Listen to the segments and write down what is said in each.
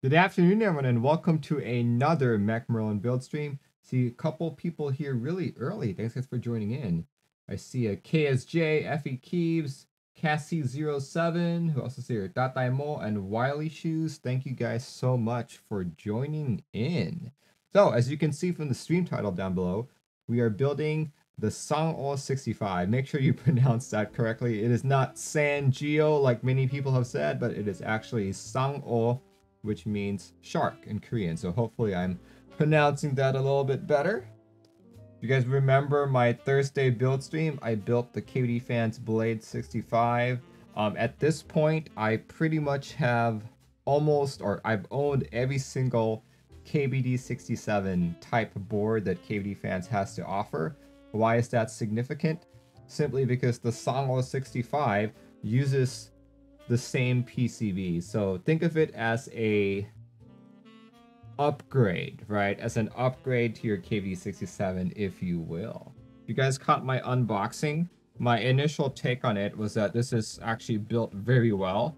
Good afternoon, everyone, and welcome to another Mac Merlin build stream. See a couple people here really early. Thanks guys for joining in. I see a KSJ, Effie Keebs, Cassie07, who also see here, Dataimo, and Wiley Shoes. Thank you guys so much for joining in. So, as you can see from the stream title down below, we are building the Sangeo 65. Make sure you pronounce that correctly. It is not Sangeo like many people have said, but it is actually Sangeo, which means shark in Korean. So hopefully I'm pronouncing that a little bit better. If you guys remember my Thursday build stream, I built the KBD Fans Blade 65. At this point, I pretty much have I've owned every single KBD 67 type board that KBD Fans has to offer. Why is that significant? Simply because the Sangeo 65 uses the same PCB. So think of it as a upgrade, right? As an upgrade to your KBD67, if you will. You guys caught my unboxing. My initial take on it was that this is actually built very well.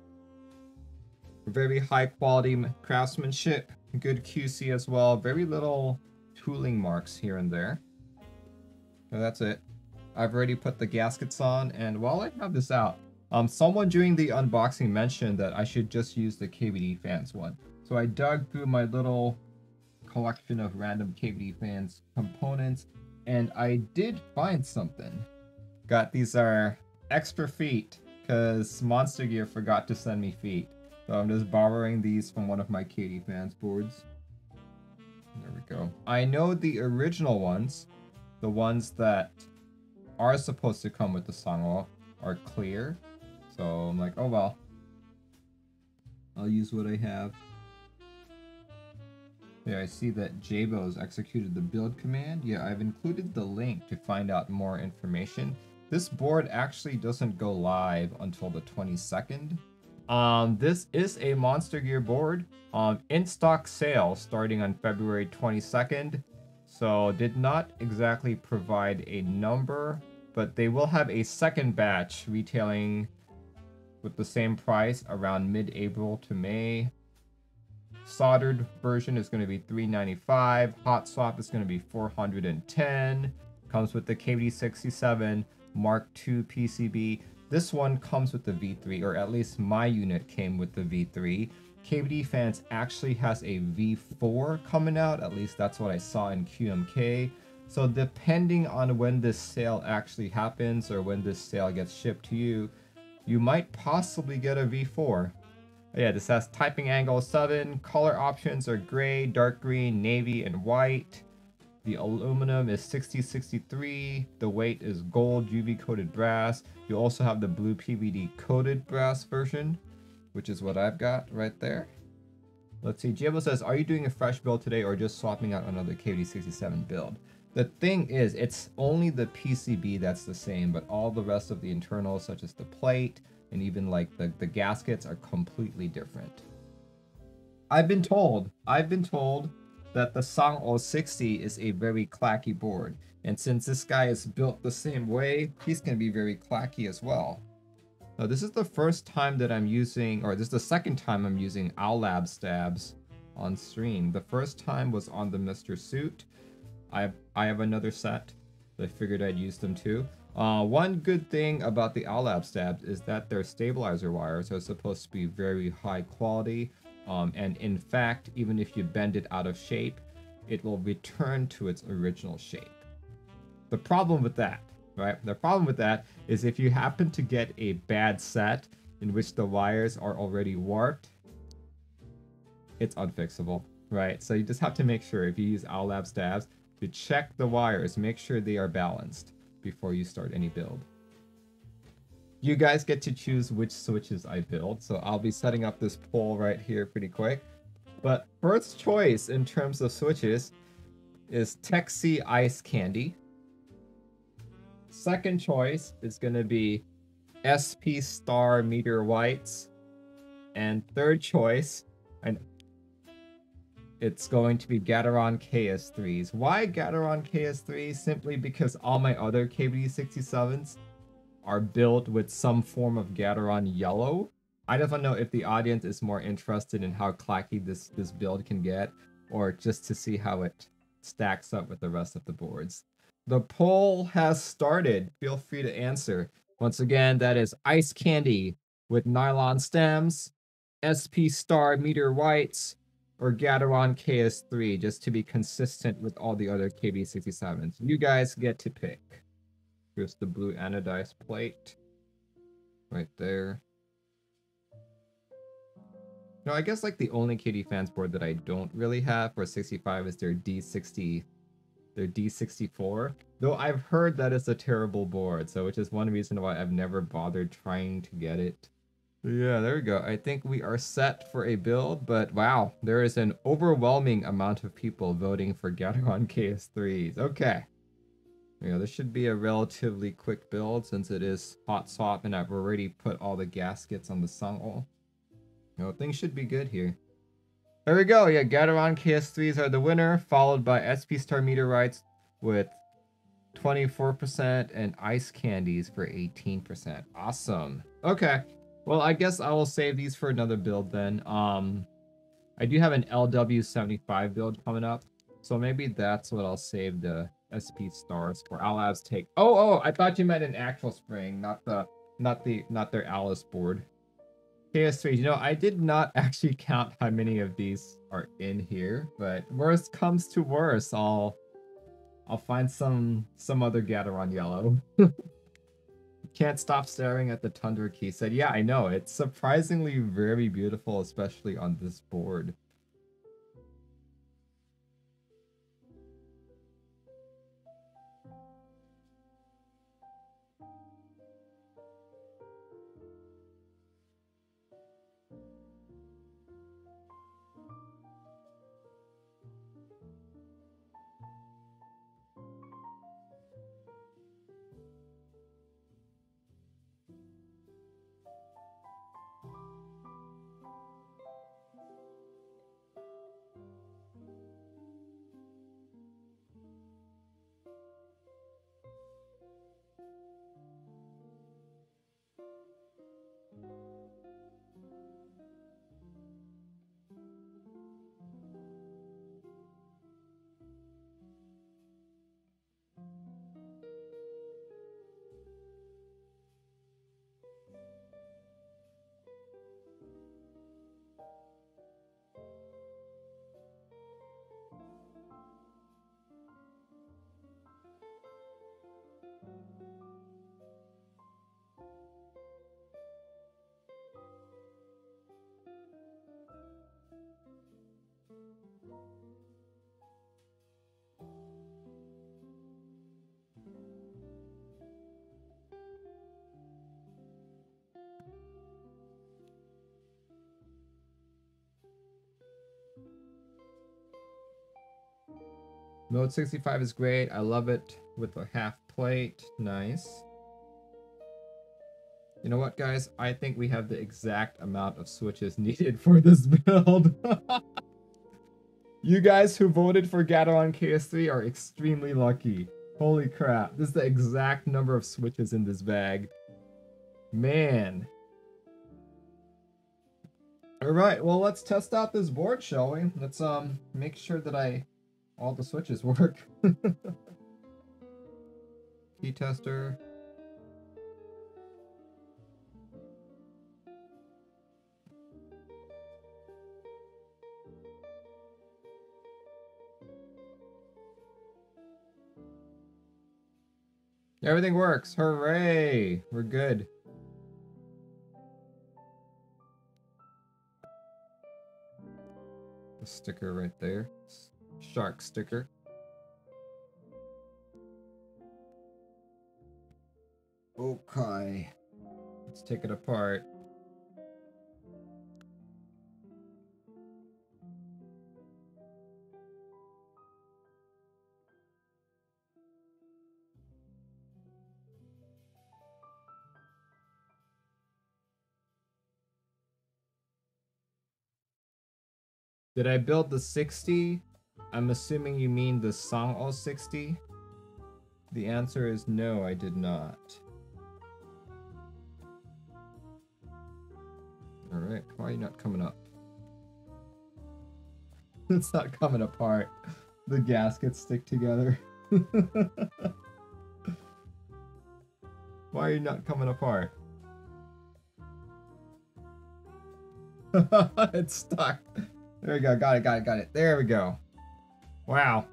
Very high quality craftsmanship, good QC as well. Very little tooling marks here and there. So that's it. I've already put the gaskets on, and while I have this out, someone during the unboxing mentioned that I should just use the KBD Fans one. So I dug through my little collection of random KBD Fans components, and I did find something. These are extra feet, because Monstargear forgot to send me feet. So I'm just borrowing these from one of my KBD Fans boards. There we go. I know the original ones, the ones that are supposed to come with the Sangeo, are clear. So I'm like, oh well, I'll use what I have. Yeah, I see that Jabo's executed the build command. Yeah, I've included the link to find out more information. This board actually doesn't go live until the 22nd. This is a Monstargear board. In stock sale starting on February 22nd. So did not exactly provide a number, but they will have a second batch retailing with the same price around mid-April to May. Soldered version is going to be $395. Hot swap is going to be $410. Comes with the KBD67 Mark II PCB. This one comes with the V3, or at least my unit came with the V3. KBD Fans actually has a V4 coming out, at least that's what I saw in QMK. So depending on when this sale actually happens or when this sale gets shipped to you, you might possibly get a V4. Yeah, this has typing angle 7, color options are gray, dark green, navy, and white. The aluminum is 6063, the weight is gold UV coated brass. You also have the blue PVD coated brass version, which is what I've got right there. Let's see, Jabo says, are you doing a fresh build today or just swapping out another KBD67 build? The thing is, it's only the PCB that's the same, but all the rest of the internals, such as the plate, and even like the gaskets, are completely different. I've been told that the Sangeo 60 is a very clacky board, and since this guy is built the same way, he's going to be very clacky as well. Now, this is the first time that I'm using, or this is the second time I'm using OwlLab stabs on stream. The first time was on the Mr. Suit. I have another set. I figured I'd use them too. One good thing about the OwlLab stabs is that their stabilizer wires are supposed to be very high quality. And in fact, even if you bend it out of shape, it will return to its original shape. The problem with that, right? The problem with that is if you happen to get a bad set in which the wires are already warped, it's unfixable, right? So you just have to make sure if you use OwlLab stabs to check the wires, make sure they are balanced before you start any build. You guys get to choose which switches I build, so I'll be setting up this poll right here pretty quick. But first choice in terms of switches is Texi Ice Candy. Second choice is going to be SP Star Meteor Whites. And third choice, it's going to be Gateron KS3s. Why Gateron KS3s? Simply because all my other KBD67s are built with some form of Gateron yellow. I just want to know if the audience is more interested in how clacky this build can get, or just to see how it stacks up with the rest of the boards. The poll has started. Feel free to answer. Once again, that is Ice Candy with nylon stems, SP Star Meteor Whites, or Gateron KS3, just to be consistent with all the other KB67s. You guys get to pick. Here's the blue anodized plate. Right there. No, I guess like the only KD fans board that I don't really have for 65 is their D60, their D64. Though I've heard that it's a terrible board, so which is one reason why I've never bothered trying to get it. Yeah, there we go. I think we are set for a build, but wow, there is an overwhelming amount of people voting for Gateron KS3s. Okay. Yeah, this should be a relatively quick build since it is hot swap and I've already put all the gaskets on the Sangeo. You know, things should be good here. There we go. Yeah, Gateron KS3s are the winner, followed by SP Star Meteorites with 24% and Ice Candies for 18%. Awesome. Okay. Well, I guess I will save these for another build then. I do have an LW75 build coming up, so maybe that's what I'll save the SP Stars for. I'll have take. Oh! I thought you meant an actual spring, not their Alice board. KS3. You know, I did not actually count how many of these are in here, but worst comes to worst, I'll find some other Gateron yellow. Can't stop staring at the Tundra key. Said, yeah, I know. It's surprisingly very beautiful, especially on this board. Mode 65 is great. I love it with a half plate. Nice. You know what, guys? I think we have the exact amount of switches needed for this build. You guys who voted for Gateron KS3 are extremely lucky. Holy crap. This is the exact number of switches in this bag. Man. Alright, well, let's test out this board, shall we? Let's make sure that all the switches work. Key tester. Everything works. Hooray! We're good. The sticker right there. Shark sticker. Okay. Let's take it apart. Did I build the 60? I'm assuming you mean the Sangeo 60? The answer is no, I did not. Alright, why are you not coming up? It's not coming apart. The gaskets stick together. Why are you not coming apart? It's stuck. There we go. Got it. There we go. Wow.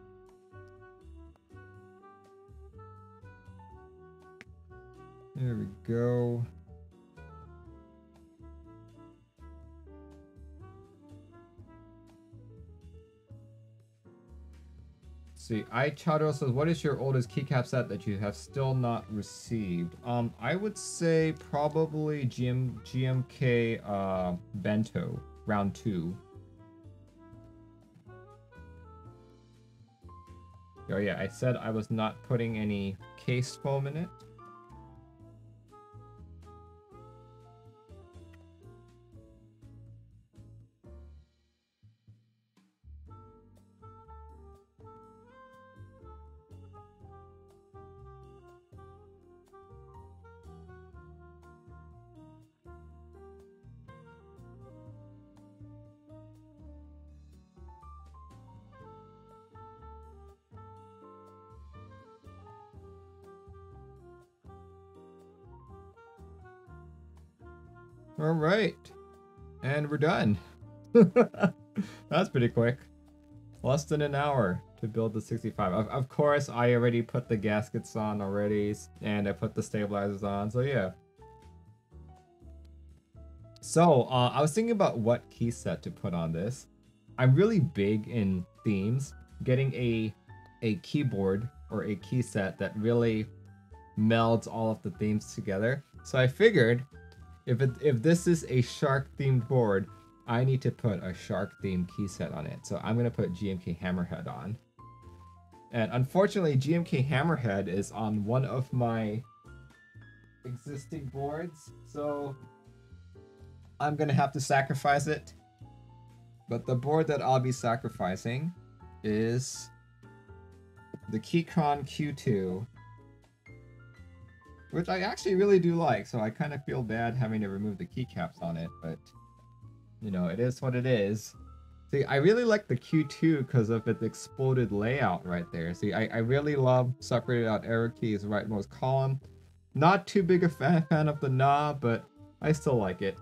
There we go. See, iChado says, what is your oldest keycap set that you have still not received? I would say probably GMK Bento, round 2. Oh yeah, I said I was not putting any case foam in it. All right, and we're done. That's pretty quick. Less than an hour to build the 65. Of course, I already put the gaskets on already, and I put the stabilizers on, so yeah. So, I was thinking about what key set to put on this. I'm really big in themes. Getting a keyboard or a key set that really melds all of the themes together. So I figured if this is a shark themed board, I need to put a shark themed key set on it. So I'm gonna put GMK Hammerhead on. And unfortunately, GMK Hammerhead is on one of my existing boards, so I'm gonna have to sacrifice it. But the board that I'll be sacrificing is the Gateron Q2, which I actually really do like, so I kind of feel bad having to remove the keycaps on it, but you know, it is what it is. See, I really like the Q2 because of its exploded layout right there. See, I really love separated out arrow keys rightmost column. Not too big a fan of the knob, but I still like it.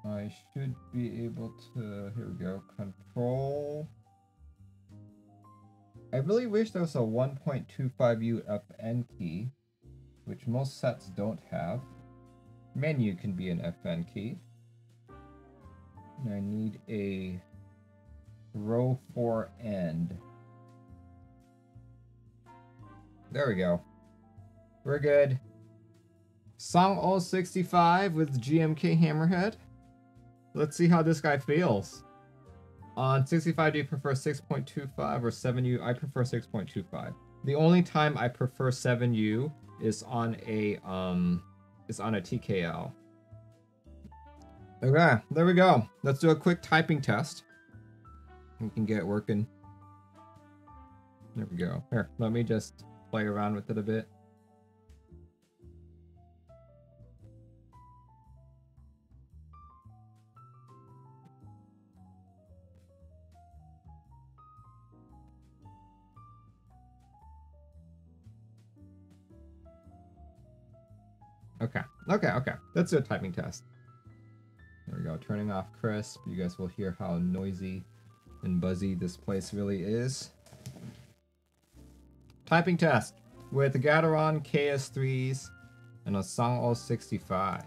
I should be able to, here we go, control. I really wish there was a 1.25U FN key, which most sets don't have. Menu can be an FN key. And I need a row 4 end. There we go. We're good. Song 065 with GMK Hammerhead. Let's see how this guy feels. On 65, do you prefer 6.25 or 7U? I prefer 6.25. The only time I prefer 7U is on a TKL. Okay, there we go. Let's do a quick typing test. We can get it working. There we go. Here, let me just play around with it a bit. Okay. Let's do a typing test. There we go. turning off crisp, you guys will hear how noisy and buzzy this place really is. Typing test with the Gateron KS3s and a Sangeo 65.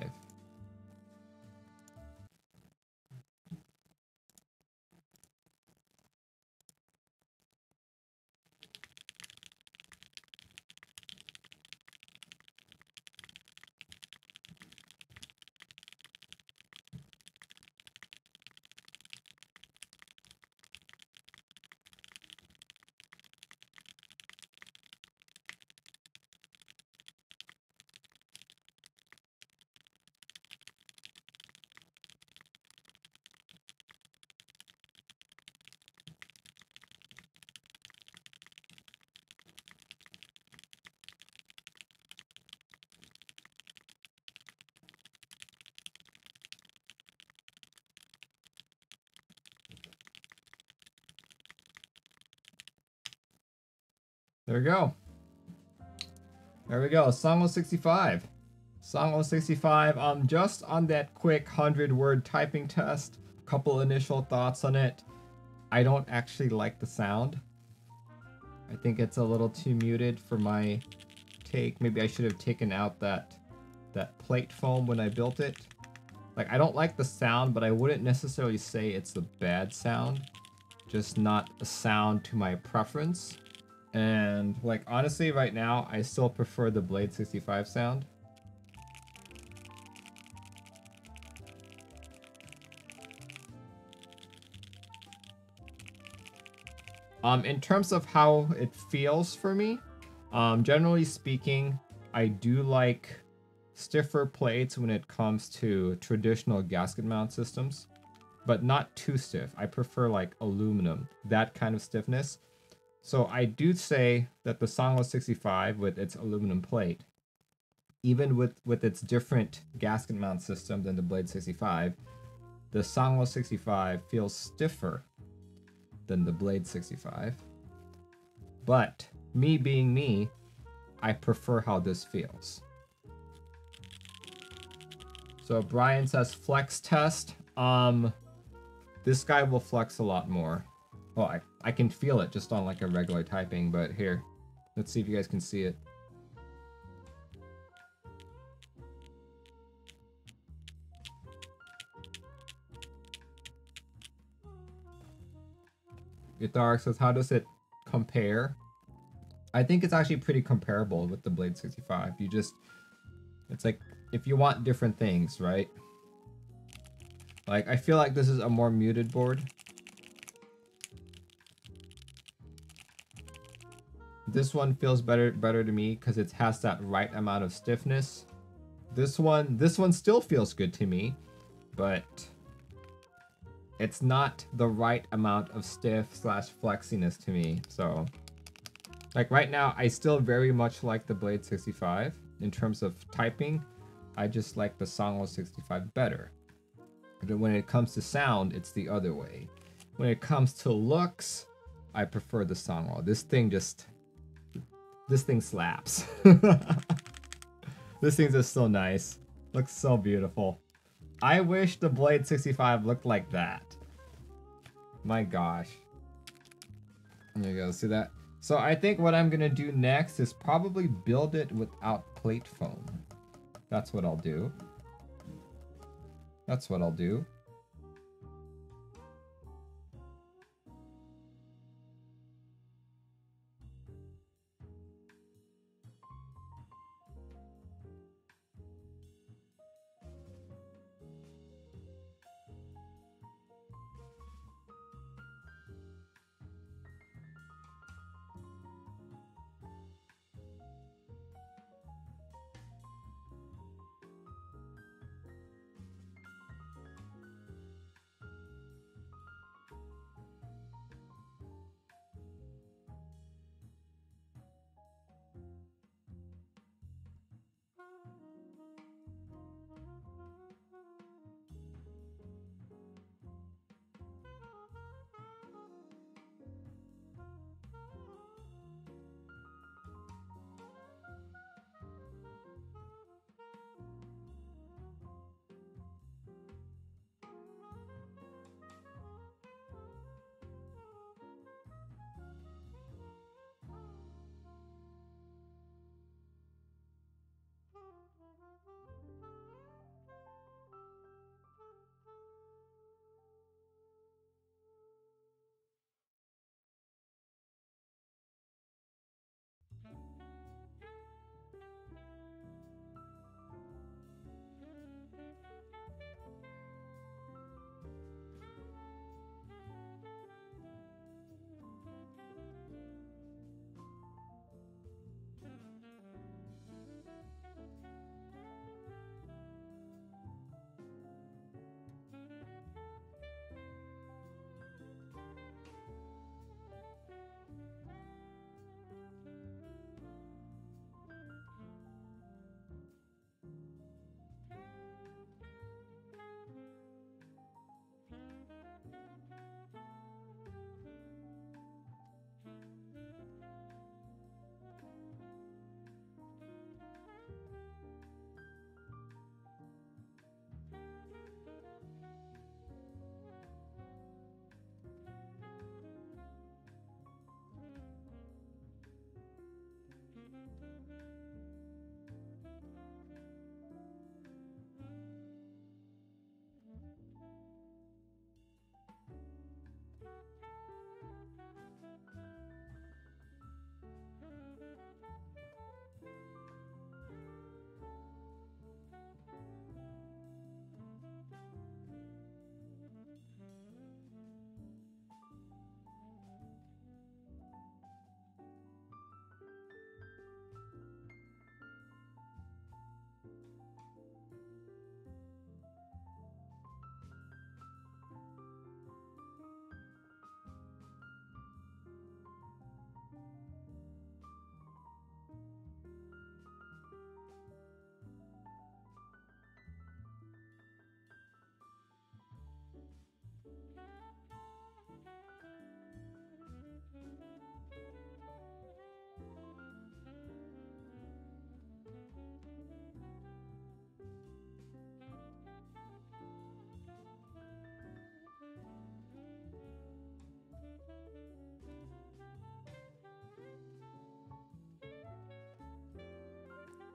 There we go. There we go. Sangeo 65. Sangeo 65. Just on that quick 100-word typing test, couple initial thoughts on it. I don't actually like the sound. I think it's a little too muted for my take. Maybe I should have taken out that plate foam when I built it. Like, I don't like the sound, but I wouldn't necessarily say it's a bad sound. Just not a sound to my preference. And like, honestly, right now, I still prefer the Blade 65 sound. In terms of how it feels for me, generally speaking, I do like stiffer plates when it comes to traditional gasket mount systems, but not too stiff. I prefer like aluminum, that kind of stiffness. So I do say that the Sangeo 65 with its aluminum plate, even with its different gasket mount system than the Blade 65, the Sangeo 65 feels stiffer than the Blade 65. But me being me, I prefer how this feels. So Brian says flex test. This guy will flex a lot more. Oh, I can feel it just on like a regular typing, but here, let's see if you guys can see it. Guitar says, how does it compare? I think it's actually pretty comparable with the Blade 65. It's like, if you want different things, right? Like, I feel like this is a more muted board. This one feels better to me because it has that right amount of stiffness. This one still feels good to me, but it's not the right amount of stiff / flexiness to me. So like right now, I still very much like the Blade 65 in terms of typing. I just like the Sangeo 65 better. But when it comes to sound, it's the other way. When it comes to looks, I prefer the Sangeo. This thing slaps. This thing's just so nice. Looks so beautiful. I wish the Blade 65 looked like that. My gosh. There you go, see that? So I think what I'm gonna do next is probably build it without plate foam. That's what I'll do. That's what I'll do.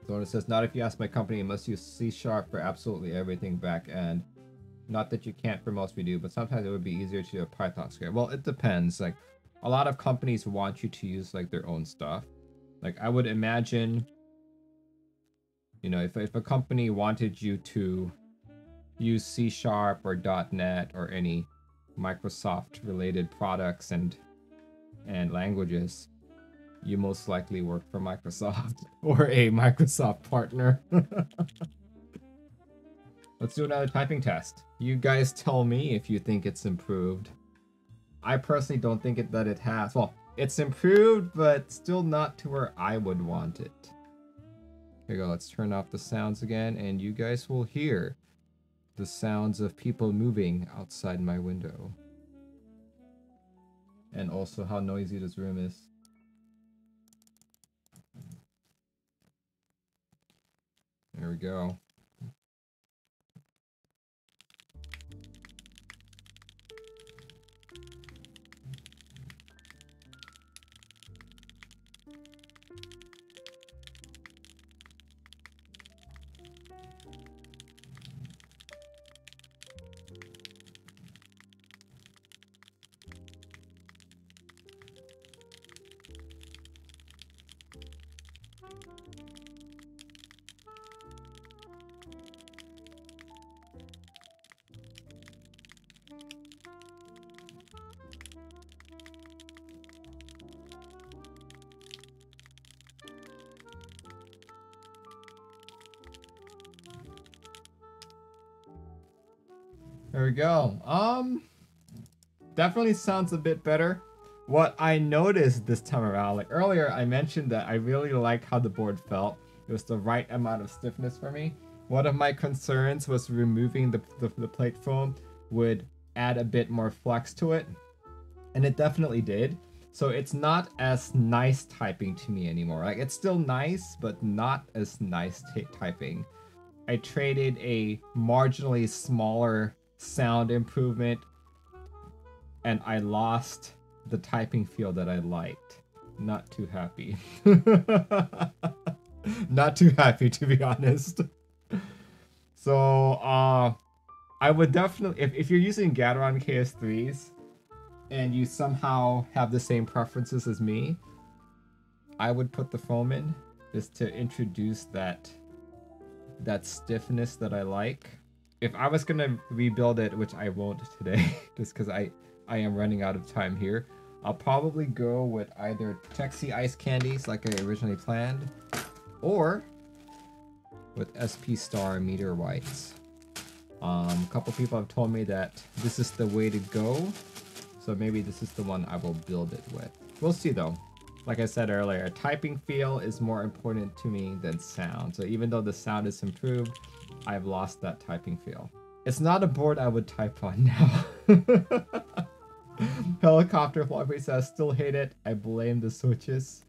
So it says, not if you ask my company, it must use C# for absolutely everything back end. Not that you can't for most we do, but sometimes it would be easier to do a Python script. Well, it depends. Like, a lot of companies want you to use like their own stuff. Like, I would imagine, you know, if a company wanted you to use C# or .NET or any Microsoft related products and languages, you most likely work for Microsoft or a Microsoft partner. Let's do another typing test. You guys tell me if you think it's improved. I personally don't think that it has. Well, it's improved, but still not to where I would want it. Here we go, let's turn off the sounds again, and you guys will hear the sounds of people moving outside my window. And also how noisy this room is. There we go. There we go. Definitely sounds a bit better. What I noticed this time around, like earlier I mentioned that I really liked how the board felt. It was the right amount of stiffness for me. One of my concerns was removing the plate foam would add a bit more flex to it. And it definitely did. So it's not as nice typing to me anymore. Like, it's still nice, but not as nice typing. I traded a marginally smaller sound improvement, and I lost the typing feel that I liked. Not too happy. Not too happy, to be honest. So, I would definitely, if you're using Gateron KS3s, and you somehow have the same preferences as me, I would put the foam in just to introduce that stiffness that I like. If I was gonna rebuild it, which I won't today, just because I am running out of time here, I'll probably go with either Texie Ice Candies like I originally planned, or with SP Star Meteor Whites. A couple people have told me that this is the way to go, so maybe this is the one I will build it with. We'll see though. Like I said earlier, typing feel is more important to me than sound. So even though the sound is improved, I've lost that typing feel. It's not a board I would type on now. Helicopter Floppy says, still hate it. I blame the switches.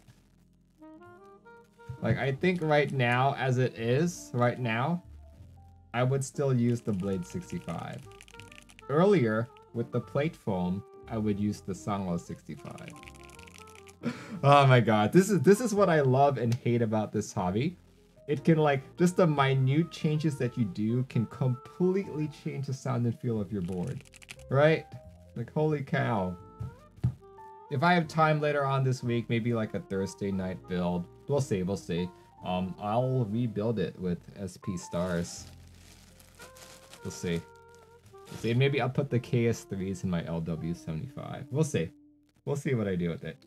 Like, I think right now, as it is, right now, I would still use the Blade 65. Earlier, with the plate foam, I would use the Sangeo 65. Oh my god, this is what I love and hate about this hobby. It can, like, just the minute changes that you do can completely change the sound and feel of your board, right? Like, holy cow. If I have time later on this week, maybe like a Thursday night build, we'll see, we'll see. I'll rebuild it with SP stars. We'll see. We'll see. Maybe I'll put the KS3s in my LW75. We'll see. We'll see what I do with it.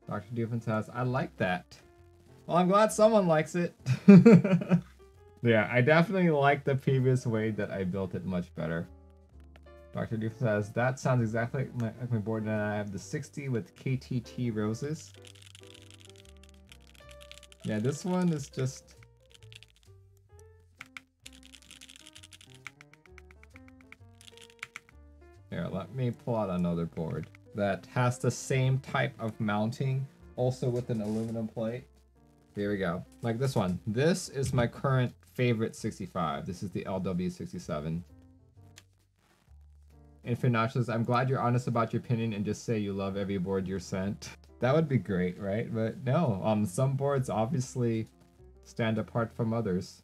Dr. Doofenshmirtz says, I like that. Well, I'm glad someone likes it. Yeah, I definitely like the previous way that I built it much better. Dr. Doof says, that sounds exactly like my board, and I have the 60 with KTT roses. Yeah, this one is just... Here, let me pull out another board that has the same type of mounting, also with an aluminum plate. Here we go. Like this one. This is my current favorite 65. This is the LW67. Infinite says, I'm glad you're honest about your opinion and just say you love every board you're sent. That would be great, right? But no, some boards obviously stand apart from others.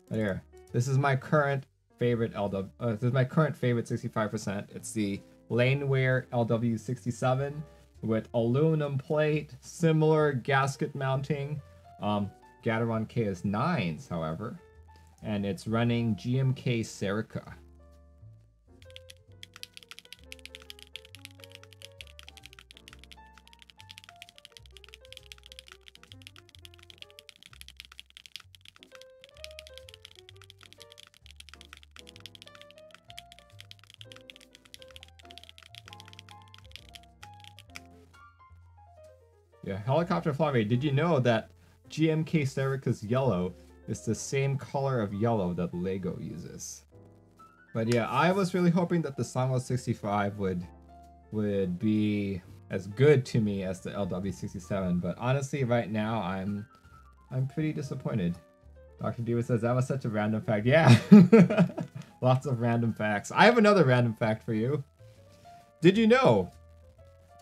But here, this is my current favorite LW. This is my current favorite 65%. It's the Laneware LW67 with aluminum plate, similar gasket mounting. Gateron KS9s, however, and it's running GMK Sangeo. Yeah, Helicopter Flavie, did you know that GMK Sangeo's yellow is the same color of yellow that Lego uses? But yeah, I was really hoping that the Sangeo 65 would be as good to me as the LW67, but honestly right now I'm pretty disappointed. Dr. Diva says that was such a random fact. Yeah. Lots of random facts. I have another random fact for you. Did you know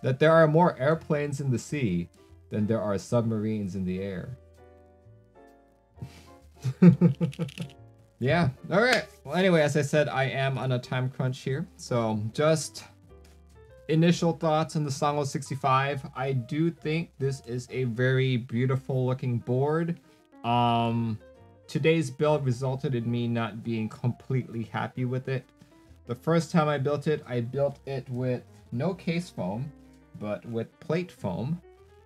that there are more airplanes in the sea than there are submarines in the air? Yeah, alright. Well, anyway, as I said, I am on a time crunch here. So, just initial thoughts on the Sangeo 65. I do think this is a very beautiful looking board. Today's build resulted in me not being completely happy with it. The first time I built it with no case foam, but with plate foam,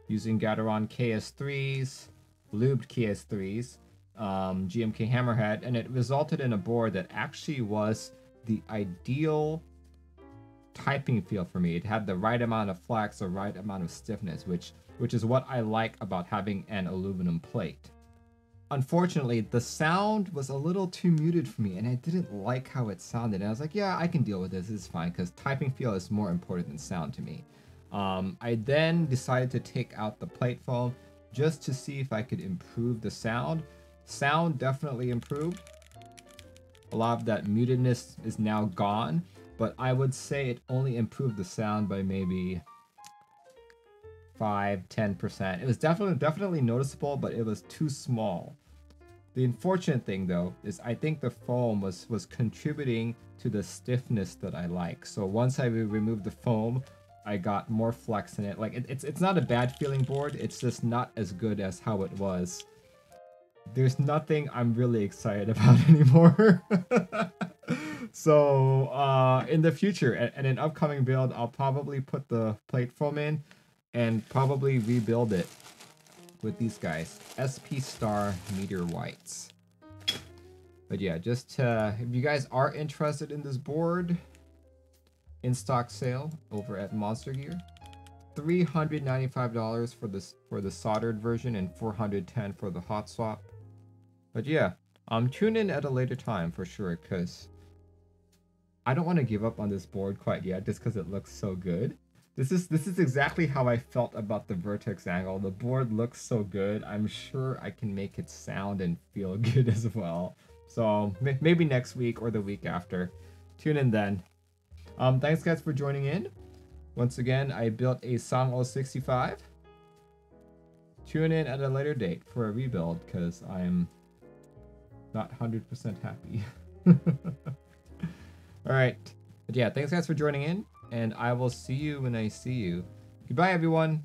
using Gateron KS3s, lubed KS3s, GMK Hammerhead, and it resulted in a board that actually was the ideal typing feel for me. It had the right amount of flex, the right amount of stiffness, which is what I like about having an aluminum plate. Unfortunately, the sound was a little too muted for me, and I didn't like how it sounded. And I was like, yeah, I can deal with this. This is fine, because typing feel is more important than sound to me. I then decided to take out the plate foam just to see if I could improve the sound. Sound definitely improved. A lot of that mutedness is now gone, but I would say it only improved the sound by maybe 5–10%. It was definitely noticeable, but it was too small. The unfortunate thing though is I think the foam was contributing to the stiffness that I like. So once I removed the foam, I got more flex in it. Like it's not a bad feeling board, it's just not as good as how it was. There's nothing I'm really excited about anymore. So in the future, in an upcoming build, I'll probably put the plate foam in and probably rebuild it with these guys, SP Star Meteor Whites. But yeah, just if you guys are interested in this board, in stock sale over at Monstargear, $395 for the soldered version and $410 for the hot swap. But yeah, tune in at a later time for sure, because I don't want to give up on this board quite yet, just because it looks so good. This is exactly how I felt about the Vertex angle. The board looks so good. I'm sure I can make it sound and feel good as well. So maybe next week or the week after. Tune in then. Thanks guys for joining in. Once again, I built a Sangeo 65. Tune in at a later date for a rebuild, because I'm not 100% happy. Alright. But yeah, thanks guys for joining in, and I will see you when I see you. Goodbye everyone!